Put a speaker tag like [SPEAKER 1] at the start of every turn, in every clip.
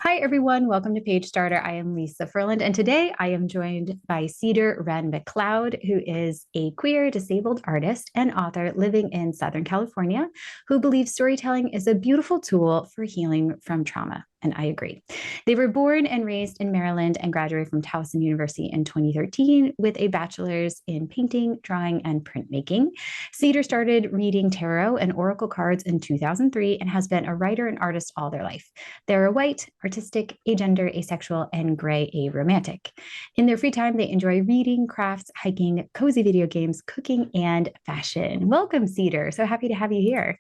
[SPEAKER 1] Hi, everyone. Welcome to PageStarter. I am Lisa Furland, and today I am joined by Cedar McCloud, who is a queer disabled artist and author living in Southern California, who believes storytelling is a beautiful tool for healing from trauma. And I agree. They were born and raised in Maryland and graduated from Towson University in 2013 with a bachelor's in painting, drawing, and printmaking. Cedar started reading tarot and oracle cards in 2003 and has been a writer and artist all their life. They're a white, artistic, agender, asexual, and gray aromantic. In their free time, they enjoy reading, crafts, hiking, cozy video games, cooking, and fashion. Welcome, Cedar. So happy to have you here.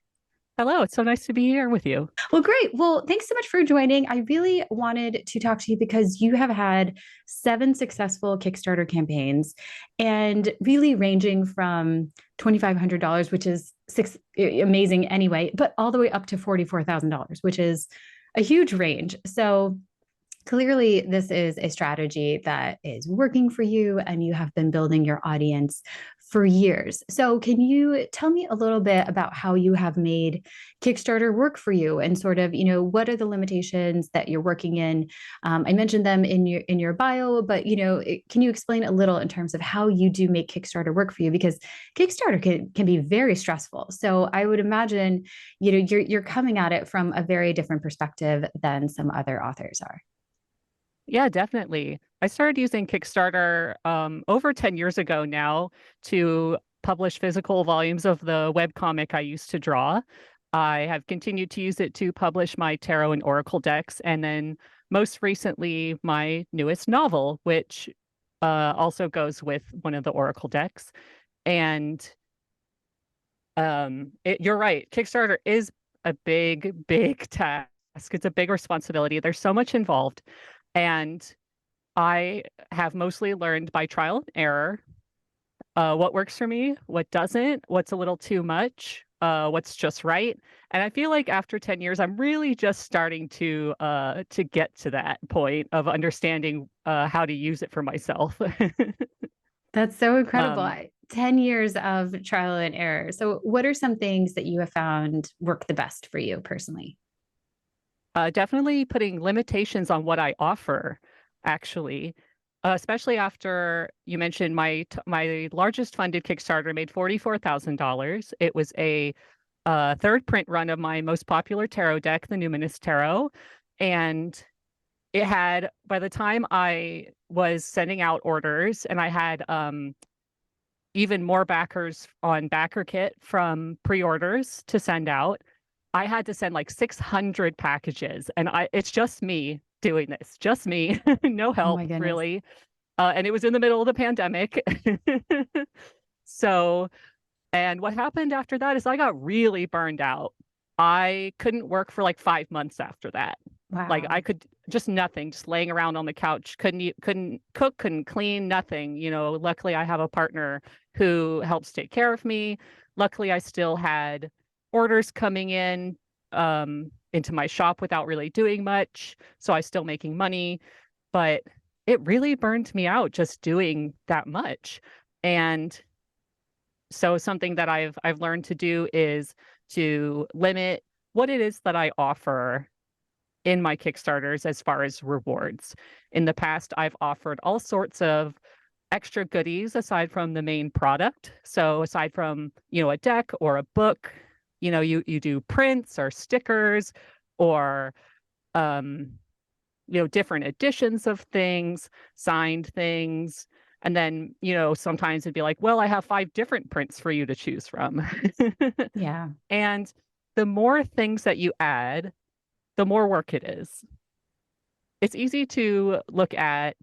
[SPEAKER 2] Hello, it's so nice to be here with you.
[SPEAKER 1] Well, great. Well, thanks so much for joining. I really wanted to talk to you because you have had 7 successful Kickstarter campaigns and really ranging from $2,500, which is amazing anyway, but all the way up to $44,000, which is a huge range. So clearly, this is a strategy that is working for you, and you have been building your audience for years. So, can you tell me a little bit about how you have made Kickstarter work for you, and sort of, what are the limitations that you're working in? I mentioned them in your bio, but can you explain a little in terms of how you do make Kickstarter work for you? Because Kickstarter can be very stressful. So, I would imagine you're coming at it from a very different perspective than some other authors are.
[SPEAKER 2] Yeah, definitely. I started using Kickstarter over 10 years ago now to publish physical volumes of the webcomic I used to draw. I have continued to use it to publish my tarot and oracle decks, and then most recently, my newest novel, which also goes with one of the oracle decks. And you're right, Kickstarter is a big, big task. It's a big responsibility. There's so much involved. And I have mostly learned by trial and error what works for me, what doesn't, what's a little too much, what's just right. And I feel like after 10 years, I'm really just starting to get to that point of understanding how to use it for myself.
[SPEAKER 1] That's so incredible.
[SPEAKER 2] um,
[SPEAKER 1] 10 years of trial and error. So, what are some things that you have found work the best for you personally?
[SPEAKER 2] Definitely putting limitations on what I offer, actually, especially after you mentioned my largest funded Kickstarter made $44,000. It was a third print run of my most popular tarot deck, the Numinous Tarot, and it had, by the time I was sending out orders, and I had even more backers on BackerKit from pre-orders to send out. I had to send like 600 packages, and it's just me doing this, just me, no
[SPEAKER 1] Oh my
[SPEAKER 2] help
[SPEAKER 1] goodness.
[SPEAKER 2] really. And it was in the middle of the pandemic. So, and what happened after that is I got really burned out. I couldn't work for like 5 months after that. Like I
[SPEAKER 1] Wow.
[SPEAKER 2] could just nothing, just laying around on the couch, couldn't cook, couldn't clean, nothing. Luckily I have a partner who helps take care of me. Luckily I still had orders coming in into my shop without really doing much. So I was still making money, but it really burned me out just doing that much. And so something that I've learned to do is to limit what it is that I offer in my Kickstarters as far as rewards. In the past, I've offered all sorts of extra goodies aside from the main product. So aside from, a deck or a book, you do prints or stickers or different editions of things, signed things. And then, sometimes it'd be like, well, I have 5 different prints for you to choose from.
[SPEAKER 1] Yeah.
[SPEAKER 2] And the more things that you add, the more work it is. It's easy to look at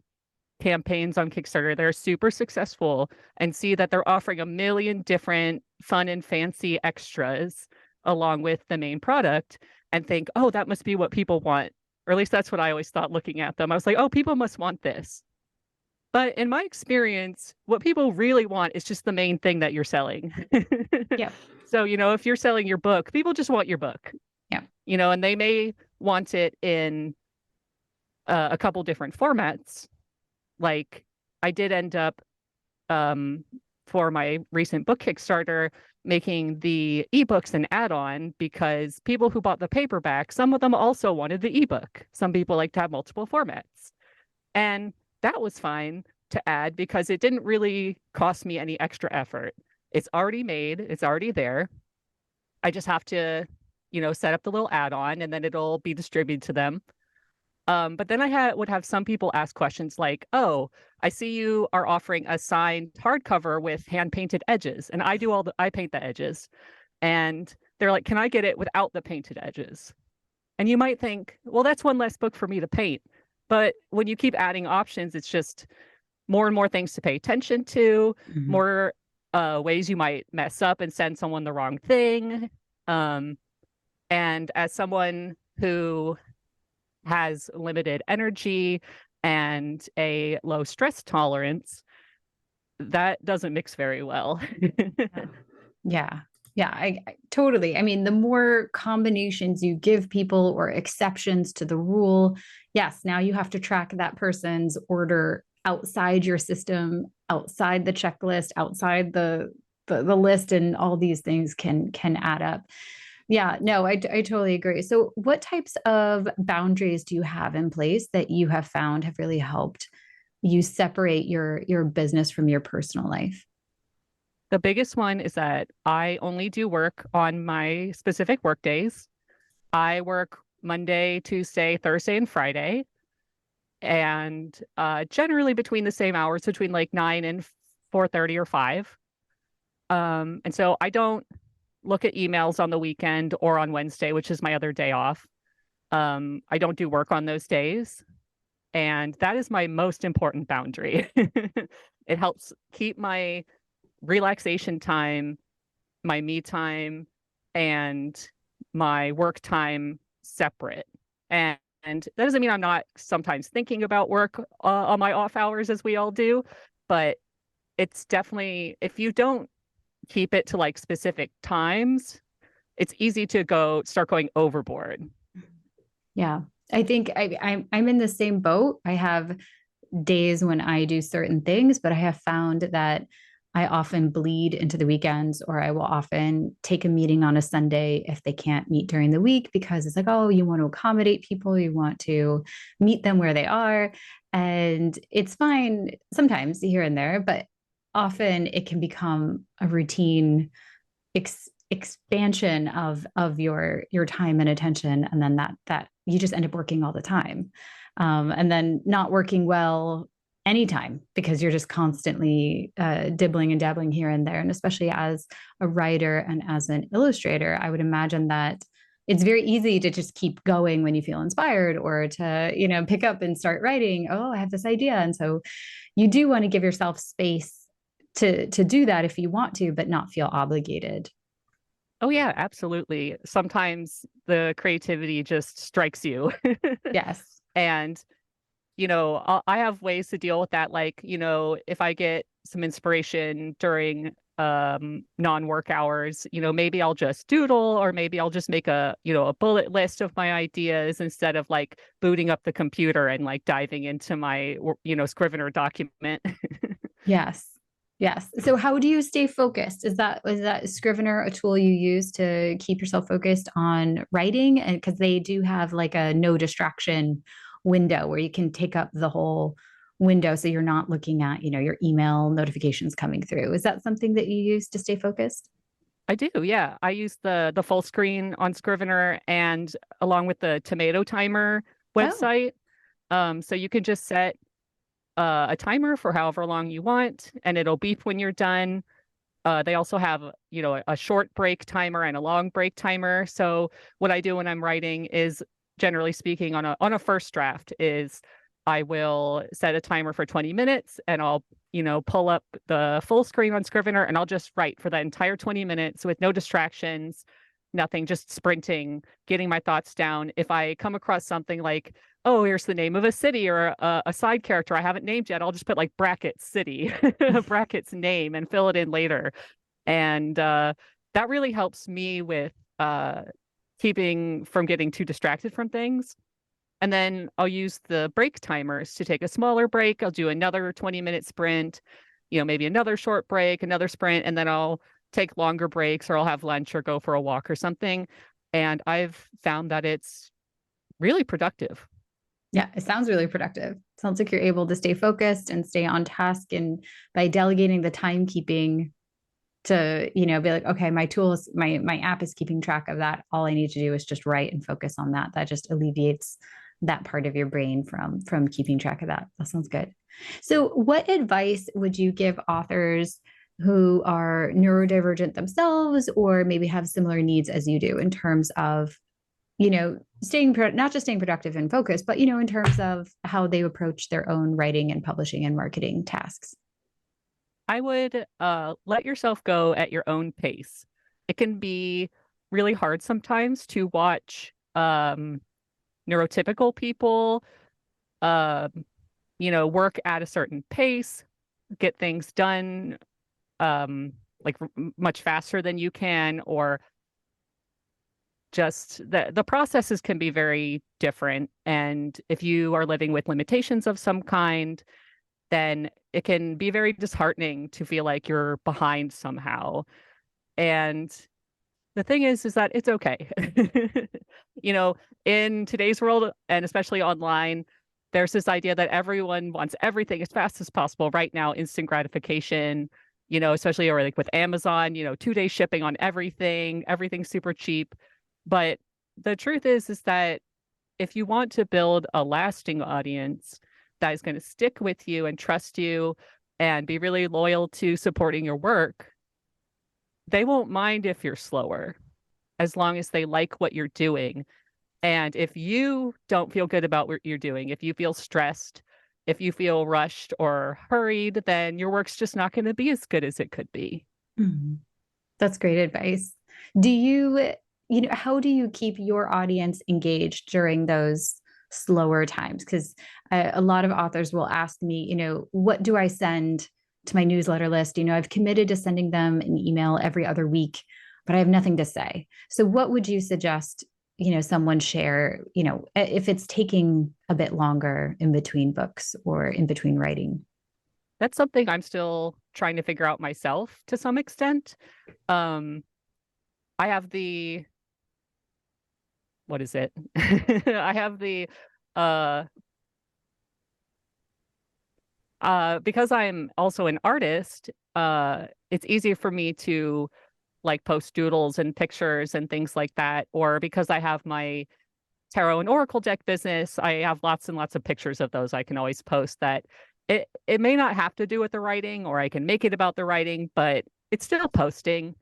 [SPEAKER 2] campaigns on Kickstarter that are super successful and see that they're offering a million different fun and fancy extras along with the main product and think, oh, that must be what people want. Or at least that's what I always thought looking at them. I was like, oh, people must want this. But in my experience, what people really want is just the main thing that you're selling.
[SPEAKER 1] Yeah.
[SPEAKER 2] So, if you're selling your book, people just want your book,
[SPEAKER 1] Yeah.
[SPEAKER 2] and they may want it in a couple different formats. Like I did end up for my recent book Kickstarter making the ebooks an add-on because people who bought the paperback, some of them also wanted the ebook. Some people like to have multiple formats. And that was fine to add because it didn't really cost me any extra effort. It's already made, it's already there. I just have to, set up the little add-on and then it'll be distributed to them. But then would have some people ask questions like, "Oh, I see you are offering a signed hardcover with hand-painted edges, and I paint the edges." And they're like, "Can I get it without the painted edges?" And you might think, "Well, that's one less book for me to paint." But when you keep adding options, it's just more and more things to pay attention to, more ways you might mess up and send someone the wrong thing. And as someone who has limited energy and a low stress tolerance, that doesn't mix very well.
[SPEAKER 1] Yeah. I totally. I mean, the more combinations you give people or exceptions to the rule, yes, now you have to track that person's order outside your system, outside the checklist, outside the list, and all these things can add up. Yeah, no, I totally agree. So what types of boundaries do you have in place that you have found have really helped you separate your business from your personal life?
[SPEAKER 2] The biggest one is that I only do work on my specific work days. I work Monday, Tuesday, Thursday, and Friday, and generally between the same hours, between like 9 and 4:30 or 5. And so I don't look at emails on the weekend or on Wednesday, which is my other day off. I don't do work on those days. And that is my most important boundary. It helps keep my relaxation time, my me time, and my work time separate. And that doesn't mean I'm not sometimes thinking about work on my off hours, as we all do, but it's definitely, if you don't keep it to like specific times, it's easy to start going overboard.
[SPEAKER 1] Yeah, I think I'm in the same boat. I have days when I do certain things, but I have found that I often bleed into the weekends, or I will often take a meeting on a Sunday if they can't meet during the week, because it's like, oh, you want to accommodate people, you want to meet them where they are. And it's fine sometimes here and there, but often it can become a routine expansion of your time and attention. And then that you just end up working all the time. And then not working well anytime, because you're just constantly dibbling and dabbling here and there. And especially as a writer and as an illustrator, I would imagine that it's very easy to just keep going when you feel inspired, or to, pick up and start writing. Oh, I have this idea. And so you do want to give yourself space to do that if you want to, but not feel obligated.
[SPEAKER 2] Oh yeah, absolutely. Sometimes the creativity just strikes you.
[SPEAKER 1] Yes.
[SPEAKER 2] And I have ways to deal with that. Like, if I get some inspiration during non-work hours, maybe I'll just doodle, or maybe I'll just make a bullet list of my ideas instead of like booting up the computer and like diving into my Scrivener document.
[SPEAKER 1] Yes. Yes. So how do you stay focused? Is that Scrivener a tool you use to keep yourself focused on writing? And because they do have like a no distraction window where you can take up the whole window, so you're not looking at, your email notifications coming through. Is that something that you use to stay focused?
[SPEAKER 2] I do, yeah. I use the full screen on Scrivener, and along with the tomato timer website. So you can just set a timer for however long you want, and it'll beep when you're done. They also have, a short break timer and a long break timer. So what I do when I'm writing is, generally speaking, on a first draft, is I will set a timer for 20 minutes, and I'll, pull up the full screen on Scrivener, and I'll just write for that entire 20 minutes with no distractions, nothing, just sprinting, getting my thoughts down. If I come across something like, oh, here's the name of a city or a side character I haven't named yet, I'll just put like brackets city, brackets name, and fill it in later. And that really helps me with keeping from getting too distracted from things. And then I'll use the break timers to take a smaller break. I'll do another 20-minute sprint, maybe another short break, another sprint, and then I'll take longer breaks, or I'll have lunch or go for a walk or something. And I've found that it's really productive.
[SPEAKER 1] Yeah, it sounds really productive. Sounds like you're able to stay focused and stay on task. And by delegating the timekeeping to, be like, okay, my tools, my app is keeping track of that. All I need to do is just write and focus on that. That just alleviates that part of your brain from keeping track of that. That sounds good. So what advice would you give authors who are neurodivergent themselves, or maybe have similar needs as you do, in terms of staying not just staying productive and focused, but in terms of how they approach their own writing and publishing and marketing tasks?
[SPEAKER 2] I would let yourself go at your own pace. It can be really hard sometimes to watch neurotypical people work at a certain pace, get things done much faster than you can, or just the processes can be very different. And if you are living with limitations of some kind, then it can be very disheartening to feel like you're behind somehow. And the thing is that it's okay. In today's world, and especially online, there's this idea that everyone wants everything as fast as possible right now, instant gratification, especially or like with Amazon, 2-day shipping on everything's super cheap. But the truth is that if you want to build a lasting audience that is going to stick with you and trust you and be really loyal to supporting your work, they won't mind if you're slower, as long as they like what you're doing. And if you don't feel good about what you're doing, if you feel stressed, if you feel rushed or hurried, then your work's just not going to be as good as it could be.
[SPEAKER 1] Mm-hmm. That's great advice. Do you, how do you keep your audience engaged during those slower times? Because a lot of authors will ask me, what do I send to my newsletter list? I've committed to sending them an email every other week, but I have nothing to say. So what would you suggest, someone share, if it's taking a bit longer in between books or in between writing?
[SPEAKER 2] That's something I'm still trying to figure out myself to some extent. I have what is it? I have because I'm also an artist, it's easier for me to like post doodles and pictures and things like that. Or because I have my tarot and oracle deck business, I have lots and lots of pictures of those I can always post. That it may not have to do with the writing, or I can make it about the writing, but it's still posting.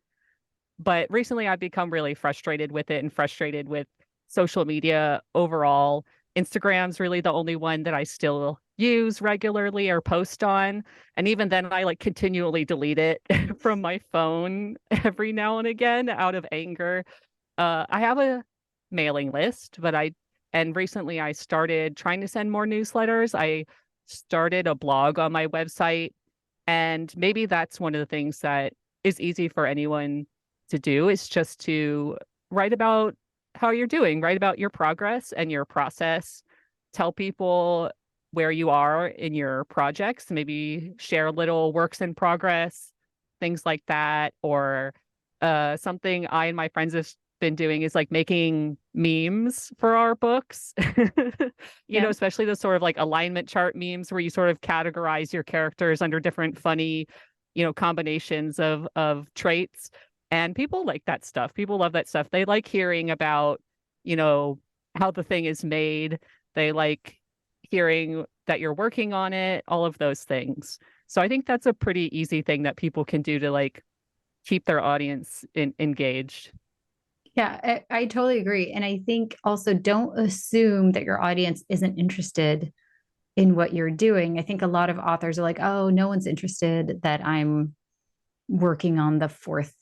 [SPEAKER 2] But recently I've become really frustrated with it, and frustrated with social media overall. Instagram's really the only one that I still use regularly or post on. And even then, I continually delete it from my phone every now and again out of anger. I have a mailing list, and recently I started trying to send more newsletters. I started a blog on my website, and maybe that's one of the things that is easy for anyone to do, is just to write about how you're doing, write about your progress and your process, tell people where you are in your projects, maybe share little works in progress, things like that. Or something I and my friends have been doing is making memes for our books, especially the sort of alignment chart memes where you sort of categorize your characters under different funny, combinations of traits. And people like that stuff. People love that stuff. They like hearing about, how the thing is made. They like hearing that you're working on it, all of those things. So I think that's a pretty easy thing that people can do to keep their audience engaged.
[SPEAKER 1] Yeah, I totally agree. And I think also, don't assume that your audience isn't interested in what you're doing. I think a lot of authors are like, oh, no one's interested that I'm working on the fourth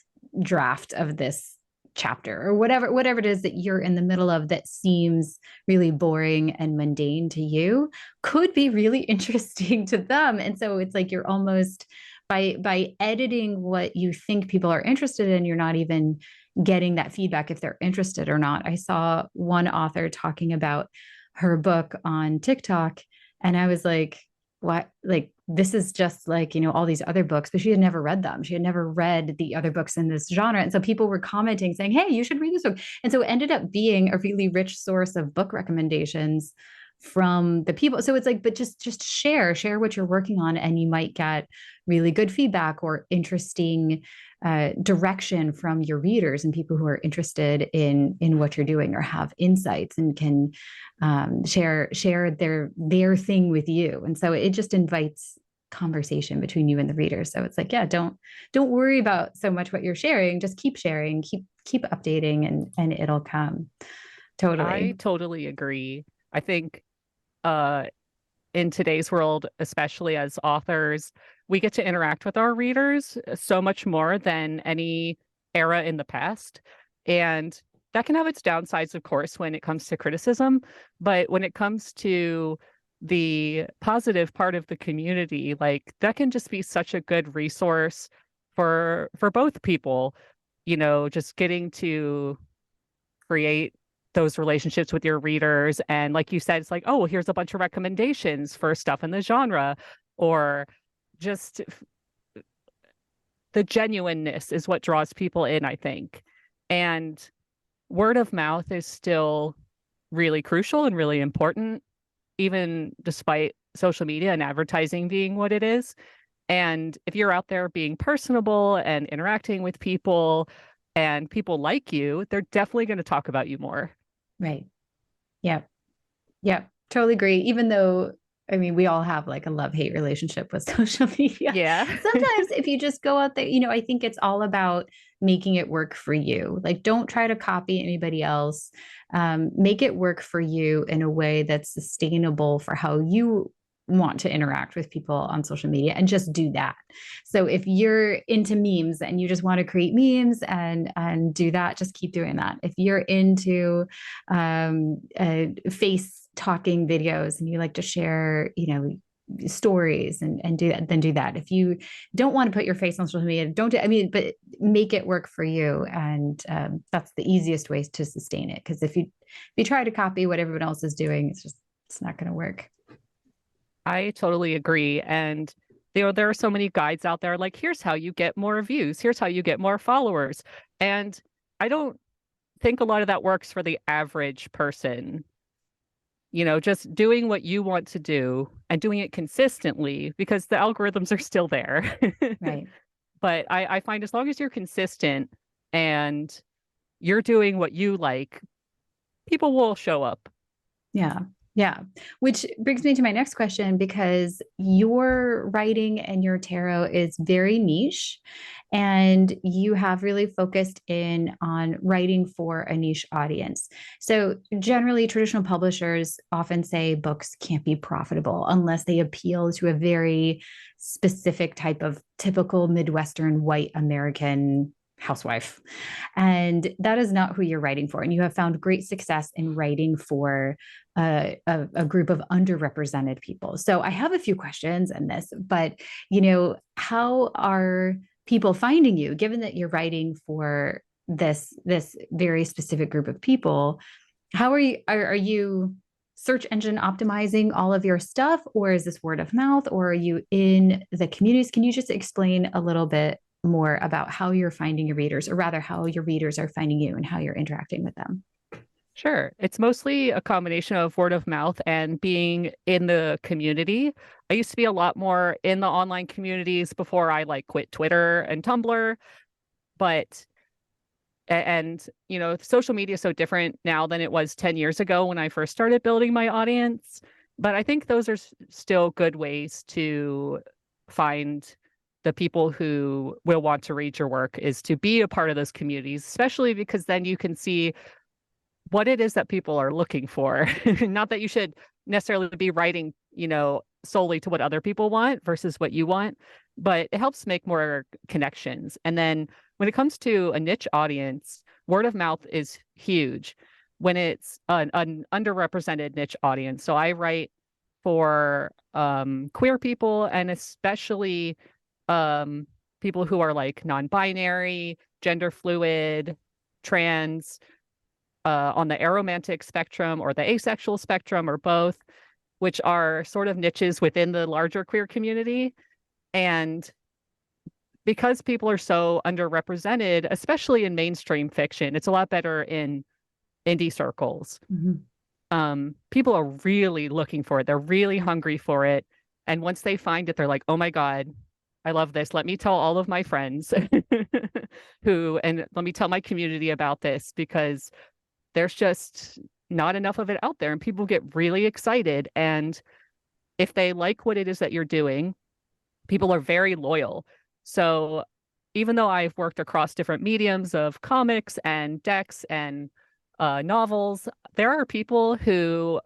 [SPEAKER 1] draft of this chapter, or whatever it is that you're in the middle of that seems really boring and mundane to you, could be really interesting to them. And so it's like you're almost, by editing what you think people are interested in, you're not even getting that feedback if they're interested or not. I saw one author talking about her book on TikTok, and I was like, what, like, this is just like, all these other books, but she had never read them. She had never read the other books in this genre. And so people were commenting saying, hey, you should read this book. And so it ended up being a really rich source of book recommendations from the people. So it's like, but just share what you're working on, and you might get really good feedback or interesting direction from your readers and people who are interested in what you're doing or have insights and can share their thing with you. And so it just invites conversation between you and the reader. So it's like, yeah, don't worry about so much what you're sharing. Just keep sharing, keep updating, and it'll come. Totally.
[SPEAKER 2] I totally agree. I think in today's world, especially as authors, we get to interact with our readers so much more than any era in the past. And that can have its downsides, of course, when it comes to criticism. But when it comes to the positive part of the community, like, that can just be such a good resource for both people, just getting to create those relationships with your readers. And like you said, it's like, oh, here's a bunch of recommendations for stuff in the genre, or just the genuineness is what draws people in, I think. And word of mouth is still really crucial and really important, even despite social media and advertising being what it is. And if you're out there being personable and interacting with people and people like you, they're definitely going to talk about you more.
[SPEAKER 1] Right. Yeah. Yeah. Totally agree. Even though, I mean, we all have like a love-hate relationship with social media.
[SPEAKER 2] Yeah.
[SPEAKER 1] Sometimes if you just go out there, I think it's all about making it work for you. Like, don't try to copy anybody else. Make it work for you in a way that's sustainable for how you want to interact with people on social media, and just do that. So if you're into memes and you just want to create memes and do that, just keep doing that. If you're into face talking videos and you like to share, stories and do that, then do that. If you don't want to put your face on social media, but make it work for you. And that's the easiest way to sustain it. Because if you try to copy what everyone else is doing, it's not going to work.
[SPEAKER 2] I totally agree. And there are so many guides out there, like, here's how you get more views, here's how you get more followers. And I don't think a lot of that works for the average person. Just doing what you want to do and doing it consistently, because the algorithms are still there.
[SPEAKER 1] Right.
[SPEAKER 2] But I find as long as you're consistent and you're doing what you like, people will show up.
[SPEAKER 1] Yeah. Yeah. Which brings me to my next question, because your writing and your tarot is very niche, and you have really focused in on writing for a niche audience. So generally, traditional publishers often say books can't be profitable unless they appeal to a very specific type of typical Midwestern white American housewife. And that is not who you're writing for. And you have found great success in writing for a group of underrepresented people. So I have a few questions in this, but how are people finding you, given that you're writing for this very specific group of people? How are you search engine optimizing all of your stuff, or is this word of mouth, or are you in the communities? Can you just explain a little bit more about how you're finding your readers, or rather how your readers are finding you and how you're interacting with them?
[SPEAKER 2] Sure. It's mostly a combination of word of mouth and being in the community. I used to be a lot more in the online communities before I quit Twitter and Tumblr. But social media is so different now than it was 10 years ago when I first started building my audience. But I think those are still good ways to find the people who will want to read your work, is to be a part of those communities, especially because then you can see what it is that people are looking for. Not that you should necessarily be writing, solely to what other people want versus what you want, but it helps make more connections. And then when it comes to a niche audience, word of mouth is huge when it's an underrepresented niche audience. So I write for queer people, and especially people who are non-binary, gender fluid, trans, on the aromantic spectrum or the asexual spectrum, or both. which are sort of niches within the larger queer community. And because people are so underrepresented, especially in mainstream fiction, it's a lot better in indie circles. People are really looking for it. They're really hungry for it. And once they find it, they're like, oh my God, I love this. Let me tell all of my friends and let me tell my community about this, because there's just not enough of it out there and people get really excited. And if they like what it is that you're doing, people are very loyal. So even though I've worked across different mediums of comics and decks and novels, there are people whose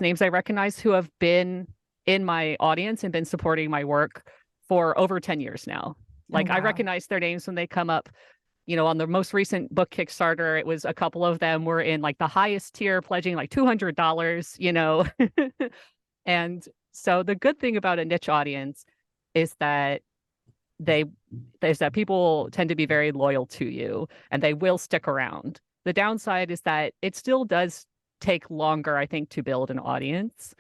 [SPEAKER 2] names I recognize who have been in my audience and been supporting my work for over 10 years now. Like, I recognize their names when they come up. On the most recent book Kickstarter, it was a couple of them were in like the highest tier, pledging like $200, And so the good thing about a niche audience is that people tend to be very loyal to you and they will stick around. The downside is that it still does take longer, I think, to build an audience.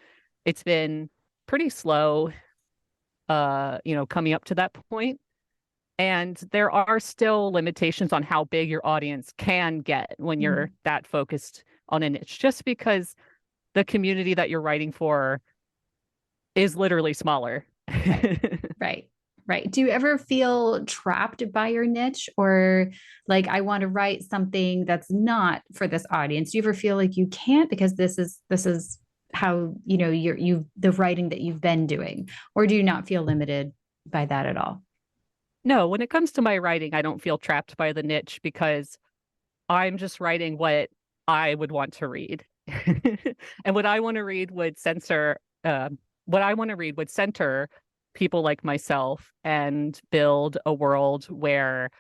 [SPEAKER 2] It's been pretty slow, coming up to that point. And there are still limitations on how big your audience can get when you're that focused on a niche, just because the community that you're writing for is literally smaller.
[SPEAKER 1] Right. Do you ever feel trapped by your niche, or like, I want to write something that's not for this audience? Do you ever feel like you can't because this is how, the writing that you've been doing, or do you not feel limited by that at all?
[SPEAKER 2] No, when it comes to my writing, I don't feel trapped by the niche because I'm just writing what I would want to read. And what I want to read would center people like myself and build a world where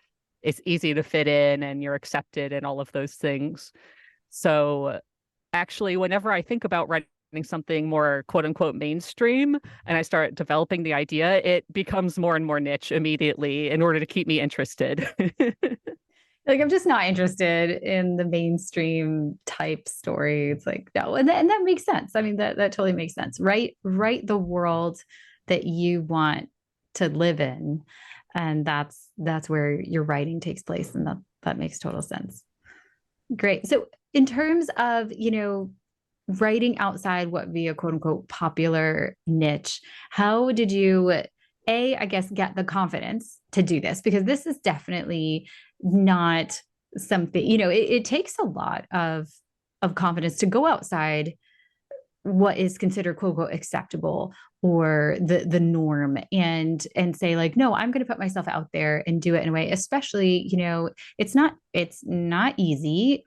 [SPEAKER 2] it's easy to fit in and you're accepted and all of those things. So actually, whenever I think about writing something more quote unquote mainstream and I start developing the idea, it becomes more and more niche immediately in order to keep me interested.
[SPEAKER 1] Like, I'm just not interested in the mainstream type story. It's like, no. And that makes sense. I mean, that totally makes sense. Write the world that you want to live in. And that's where your writing takes place. And that makes total sense. Great. So in terms of, writing outside what would be a quote unquote popular niche, how did you, I guess, get the confidence to do this? Because this is definitely not something, it takes a lot of confidence to go outside what is considered quote unquote acceptable or the norm, and say like, no, I'm going to put myself out there and do it in a way, especially, it's not easy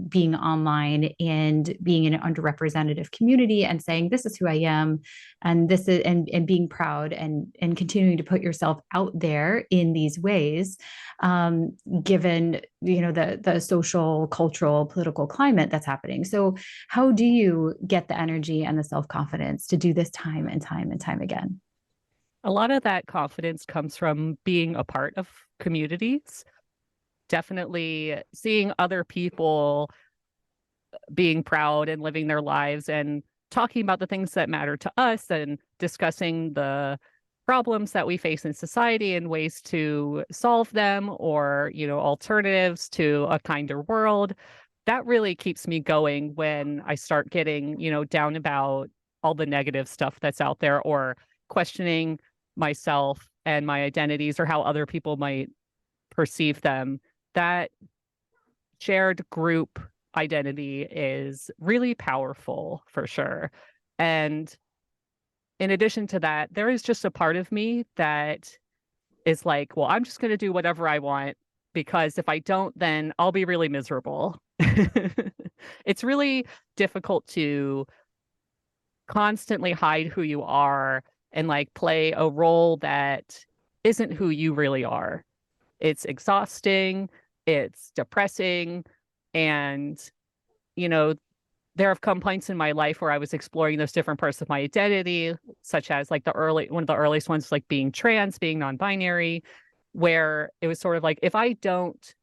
[SPEAKER 1] being online and being in an underrepresented community and saying, this is who I am. And this is, and being proud and continuing to put yourself out there in these ways, given, the social, cultural, political climate that's happening. So how do you get the energy and the self-confidence to do this time and time again?
[SPEAKER 2] A lot of that confidence comes from being a part of communities. Definitely seeing other people being proud and living their lives and talking about the things that matter to us and discussing the problems that we face in society and ways to solve them, or, alternatives to a kinder world. That really keeps me going when I start getting, down about all the negative stuff that's out there, or questioning myself and my identities or how other people might perceive them. That shared group identity is really powerful for sure. And in addition to that, there is just a part of me that is like, well, I'm just going to do whatever I want, because if I don't, then I'll be really miserable. It's really difficult to constantly hide who you are and like play a role that isn't who you really are. It's exhausting, it's depressing, and there have come points in my life where I was exploring those different parts of my identity, such as like one of the earliest ones, like being trans, being non-binary, where it was sort of like, if I don't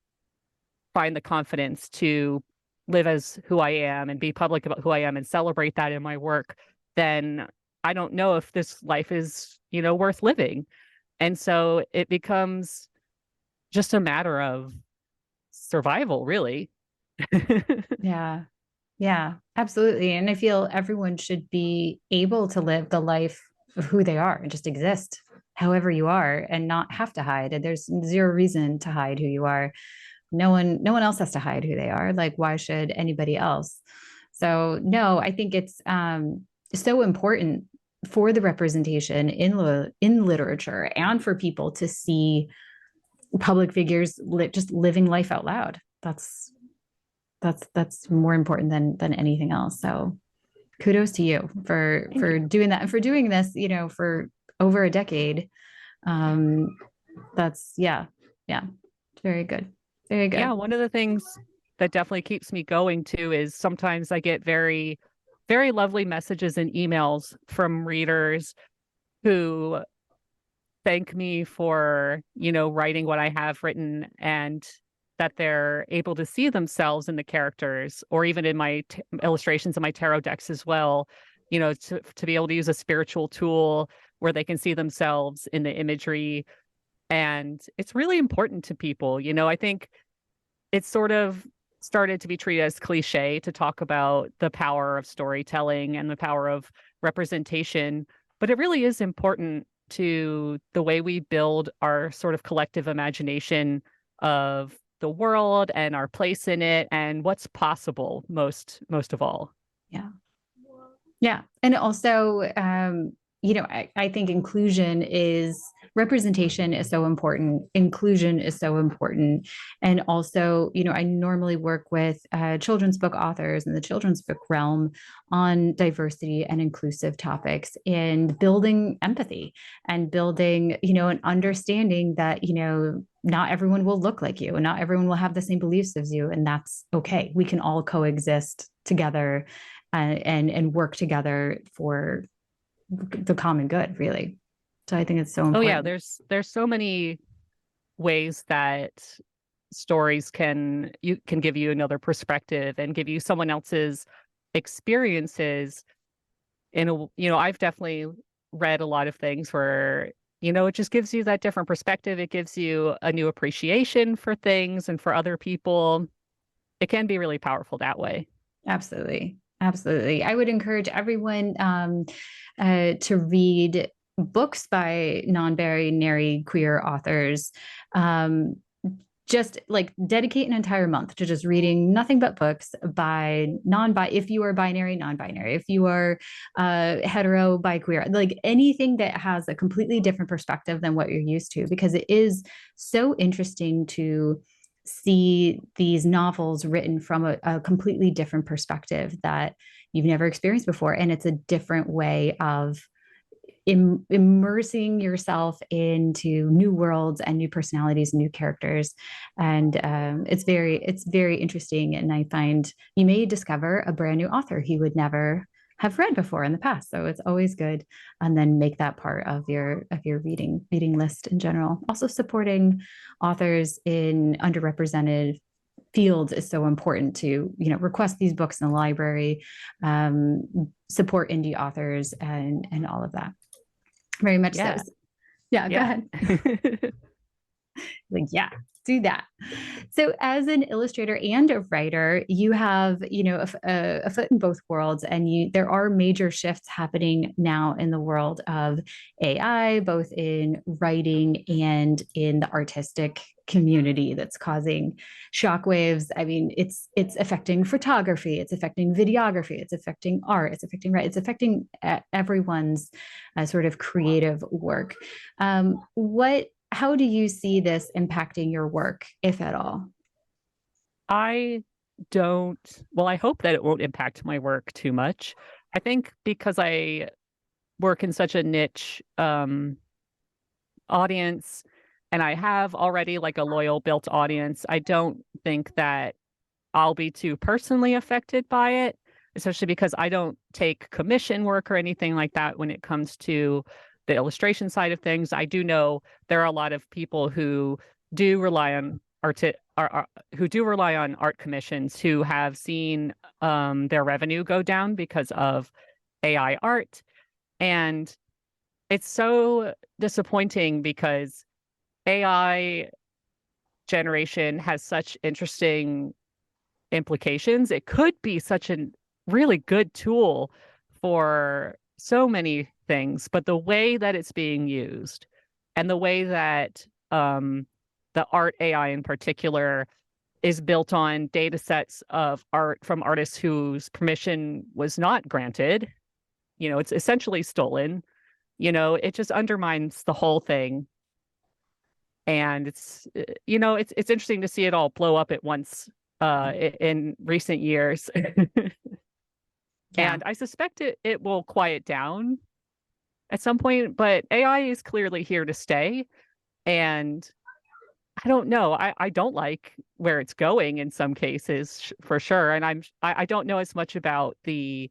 [SPEAKER 2] find the confidence to live as who I am and be public about who I am and celebrate that in my work, then I don't know if this life is, worth living. And so it becomes just a matter of survival, really.
[SPEAKER 1] Yeah. Yeah, absolutely. And I feel everyone should be able to live the life of who they are and just exist however you are and not have to hide. And there's zero reason to hide who you are. No one else has to hide who they are. Like, why should anybody else? So no, I think it's so important for the representation in literature and for people to see public figures just living life out loud. That's more important than anything else. So kudos to you for doing that and for doing this, for over a decade. That's very good. Very good.
[SPEAKER 2] Yeah, one of the things that definitely keeps me going too is sometimes I get very, very lovely messages and emails from readers who thank me for, writing what I have written, and that they're able to see themselves in the characters, or even in my illustrations in my tarot decks as well, to be able to use a spiritual tool where they can see themselves in the imagery. And it's really important to people. I think it's sort of started to be treated as cliche to talk about the power of storytelling and the power of representation, but it really is important to the way we build our sort of collective imagination of the world and our place in it and what's possible most of all.
[SPEAKER 1] Yeah. Yeah. And also, I think representation is so important. Inclusion is so important. And also, I normally work with children's book authors in the children's book realm on diversity and inclusive topics and building empathy and building, an understanding that, not everyone will look like you and not everyone will have the same beliefs as you. And that's okay. We can all coexist together and work together for the common good, really. So I think it's so important.
[SPEAKER 2] Oh yeah, there's so many ways that stories can give you another perspective and give you someone else's experiences. I've definitely read a lot of things where, it just gives you that different perspective. It gives you a new appreciation for things and for other people. It can be really powerful that way.
[SPEAKER 1] Absolutely. Absolutely. I would encourage everyone to read books by non-binary queer authors. Just like dedicate an entire month to just reading nothing but books by if you are binary, non-binary, if you are hetero, bi, queer, like anything that has a completely different perspective than what you're used to, because it is so interesting to see these novels written from a completely different perspective that you've never experienced before. And it's a different way of immersing yourself into new worlds and new personalities, new characters. And it's very interesting. And I find you may discover a brand new author you would never have read before in the past. So it's always good. And then make that part of your reading list in general. Also supporting authors in underrepresented fields is so important to, request these books in the library, support indie authors and all of that. Very much so. Yeah, go ahead. Like, yeah, do that. So as an illustrator and a writer, you have, a foot in both worlds, and there are major shifts happening now in the world of AI, both in writing and in the artistic community, that's causing shockwaves. I mean, it's affecting photography, it's affecting videography, it's affecting art, it's affecting everyone's sort of creative work. How do you see this impacting your work, if at all?
[SPEAKER 2] I hope that it won't impact my work too much. I think because I work in such a niche audience, and I have already like a loyal built audience, I don't think that I'll be too personally affected by it, especially because I don't take commission work or anything like that when it comes to the illustration side of things. I do know there are a lot of people who do rely on art commissions who have seen their revenue go down because of AI art. And it's so disappointing because AI generation has such interesting implications. It could be such a really good tool for so many things, but the way that it's being used and the way that the art AI in particular is built on data sets of art from artists whose permission was not granted, it's essentially stolen. It just undermines the whole thing. And it's interesting to see it all blow up at once in recent years.
[SPEAKER 1] Yeah.
[SPEAKER 2] And I suspect it will quiet down at some point, but AI is clearly here to stay. And I don't know. I don't like where it's going in some cases, for sure. And I don't know as much about the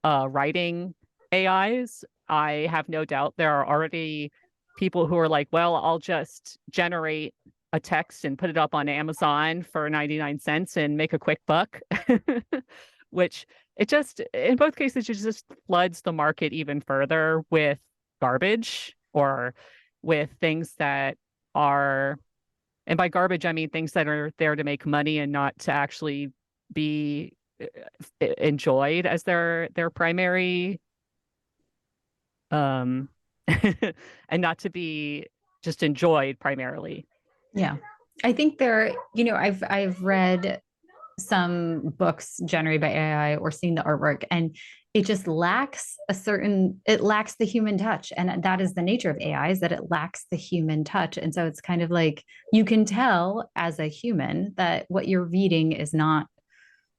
[SPEAKER 2] writing AIs. I have no doubt there are already people who are like, well, I'll just generate a text and put it up on Amazon for 99 cents and make a quick buck, which it just, in both cases, it just floods the market even further with garbage or with things that are, and by garbage, I mean things that are there to make money and not to actually be enjoyed as their primary and not to be just enjoyed primarily.
[SPEAKER 1] Yeah. I think I've read some books generated by AI or seen the artwork, and it just lacks it lacks the human touch. And that is the nature of AI, is that it lacks the human touch. And so it's kind of like, you can tell as a human that what you're reading is not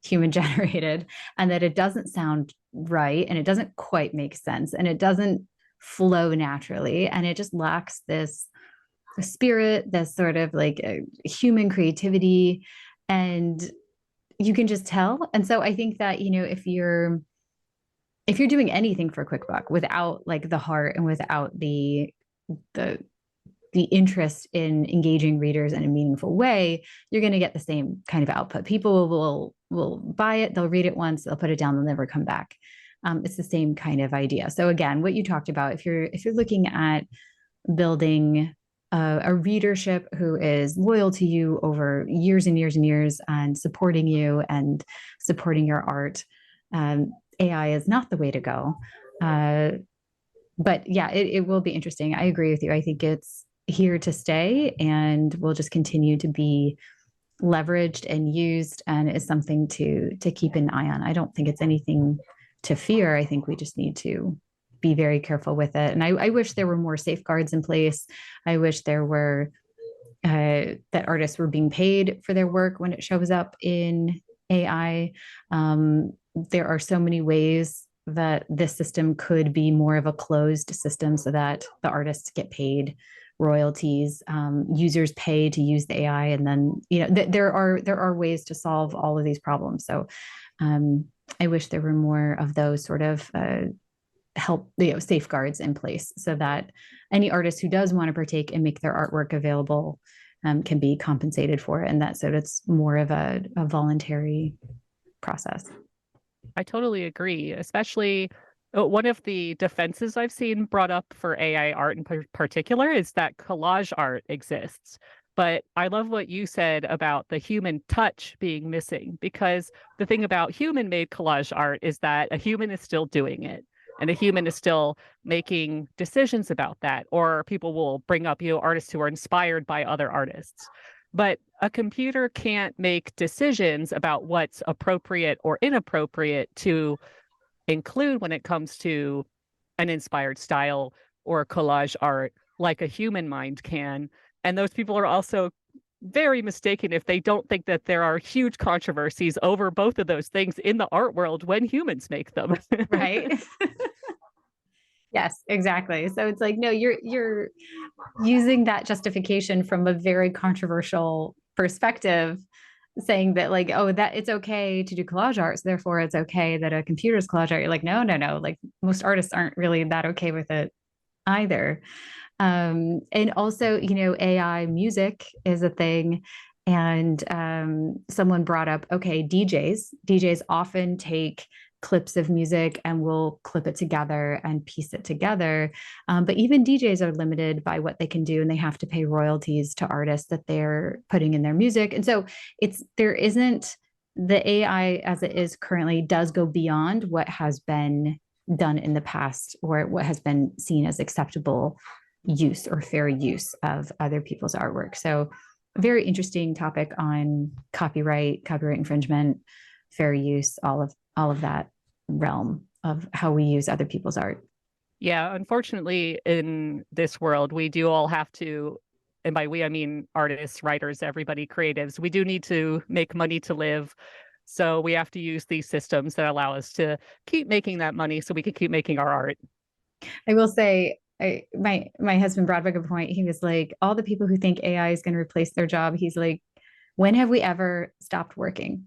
[SPEAKER 1] human generated, and that it doesn't sound right, and it doesn't quite make sense, and it doesn't flow naturally, and it just lacks this spirit, this sort of like human creativity, and you can just tell. And so I think that, if you're doing anything for a quick buck without like the heart and without the interest in engaging readers in a meaningful way, you're going to get the same kind of output. People will buy it, they'll read it once, they'll put it down, they'll never come back. It's the same kind of idea. So again, what you talked about, if you're looking at building a readership who is loyal to you over years and years and years and supporting you and supporting your art, AI is not the way to go. But yeah, it will be interesting. I agree with you. I think it's here to stay and will just continue to be leveraged and used, and is something to keep an eye on. I don't think it's anything to fear. I think we just need to be very careful with it. And I wish there were more safeguards in place. I wish there were that artists were being paid for their work when it shows up in AI. There are so many ways that this system could be more of a closed system so that the artists get paid royalties, users pay to use the AI, and then there are ways to solve all of these problems. So I wish there were more of those sort of help safeguards in place so that any artist who does want to partake and make their artwork available can be compensated for it, and that so it's more of a voluntary process.
[SPEAKER 2] I totally agree. Especially one of the defenses I've seen brought up for AI art in particular is that collage art exists. But I love what you said about the human touch being missing, because the thing about human-made collage art is that a human is still doing it. And a human is still making decisions about that. Or people will bring up, artists who are inspired by other artists. But a computer can't make decisions about what's appropriate or inappropriate to include when it comes to an inspired style or collage art like a human mind can. And those people are also very mistaken if they don't think that there are huge controversies over both of those things in the art world when humans make them.
[SPEAKER 1] Right. Yes, exactly. So it's like, no, you're using that justification from a very controversial perspective, saying that like, oh, that it's okay to do collage art, so therefore it's okay that a computer's collage art. You're like, no, like most artists aren't really that okay with it either. And also, AI music is a thing. And someone brought up, okay, DJs often take clips of music and we'll clip it together and piece it together. But even DJs are limited by what they can do, and they have to pay royalties to artists that they're putting in their music. And so there isn't, the AI as it is currently does go beyond what has been done in the past or what has been seen as acceptable use or fair use of other people's artwork. So very interesting topic on copyright infringement, fair use, all of that realm of how we use other people's art.
[SPEAKER 2] Yeah, unfortunately, in this world, we do all have to, and by we, I mean artists, writers, everybody, creatives, we do need to make money to live. So we have to use these systems that allow us to keep making that money so we can keep making our art.
[SPEAKER 1] I will say, my husband brought back a point. He was like, all the people who think AI is going to replace their job, he's like, when have we ever stopped working?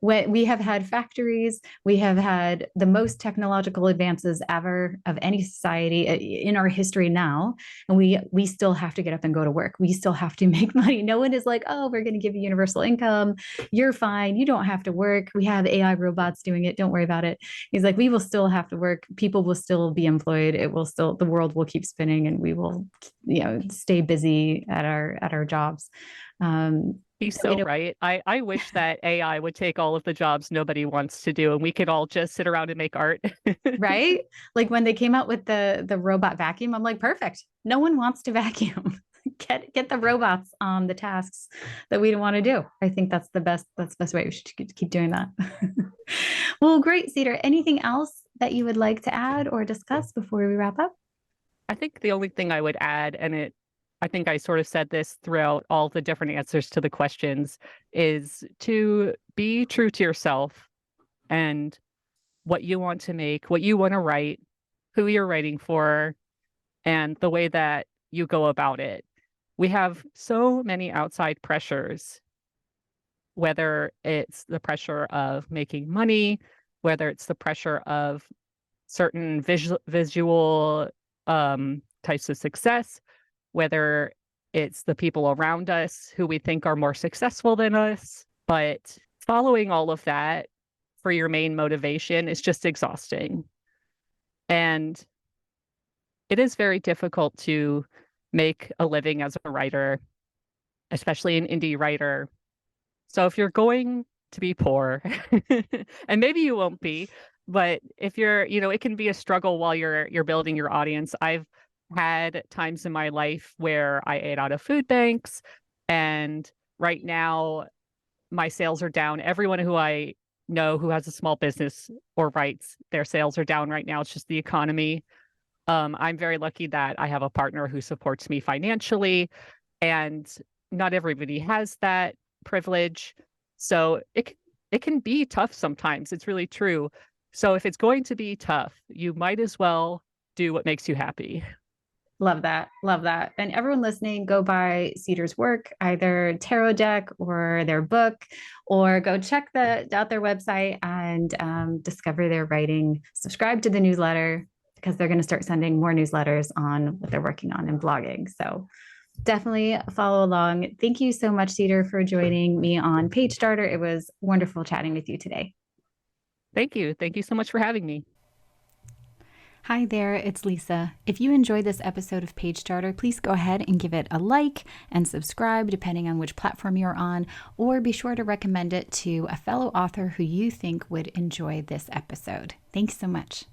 [SPEAKER 1] When we have had factories, we have had the most technological advances ever of any society in our history now, and we still have to get up and go to work. We still have to make money. No one is like, oh, we're going to give you universal income. You're fine. You don't have to work. We have AI robots doing it. Don't worry about it. He's like, we will still have to work. People will still be employed. The world will keep spinning, and we will, stay busy at our jobs.
[SPEAKER 2] He's so right. I wish that AI would take all of the jobs nobody wants to do, and we could all just sit around and make art.
[SPEAKER 1] Right? Like when they came out with the robot vacuum, I'm like, perfect. No one wants to vacuum. Get the robots on the tasks that we don't want to do. I think that's the best way. We should keep doing that. Well, great, Cedar. Anything else that you would like to add or discuss before we wrap up?
[SPEAKER 2] I think the only thing I would add, I think I sort of said this throughout all the different answers to the questions, is to be true to yourself and what you want to make, what you want to write, who you're writing for, and the way that you go about it. We have so many outside pressures, whether it's the pressure of making money, whether it's the pressure of certain visual types of success, whether it's the people around us who we think are more successful than us. But following all of that for your main motivation is just exhausting. And it is very difficult to make a living as a writer, especially an indie writer. So if you're going to be poor, and maybe you won't be, but if you're, it can be a struggle while you're building your audience. I've had times in my life where I ate out of food banks, and right now my sales are down. Everyone who I know who has a small business or writes, their sales are down right now. It's just the economy. I'm very lucky that I have a partner who supports me financially, and not everybody has that privilege. So it can be tough sometimes. It's really true. So if it's going to be tough, you might as well do what makes you happy.
[SPEAKER 1] Love that. Love that. And everyone listening, go buy Cedar's work, either tarot deck or their book, or go check out their website and discover their writing. Subscribe to the newsletter because they're going to start sending more newsletters on what they're working on and blogging. So definitely follow along. Thank you so much, Cedar, for joining me on PageStarter. It was wonderful chatting with you today.
[SPEAKER 2] Thank you. Thank you so much for having me.
[SPEAKER 1] Hi there, it's Lisa. If you enjoyed this episode of PageStarter, please go ahead and give it a like and subscribe depending on which platform you're on, or be sure to recommend it to a fellow author who you think would enjoy this episode. Thanks so much.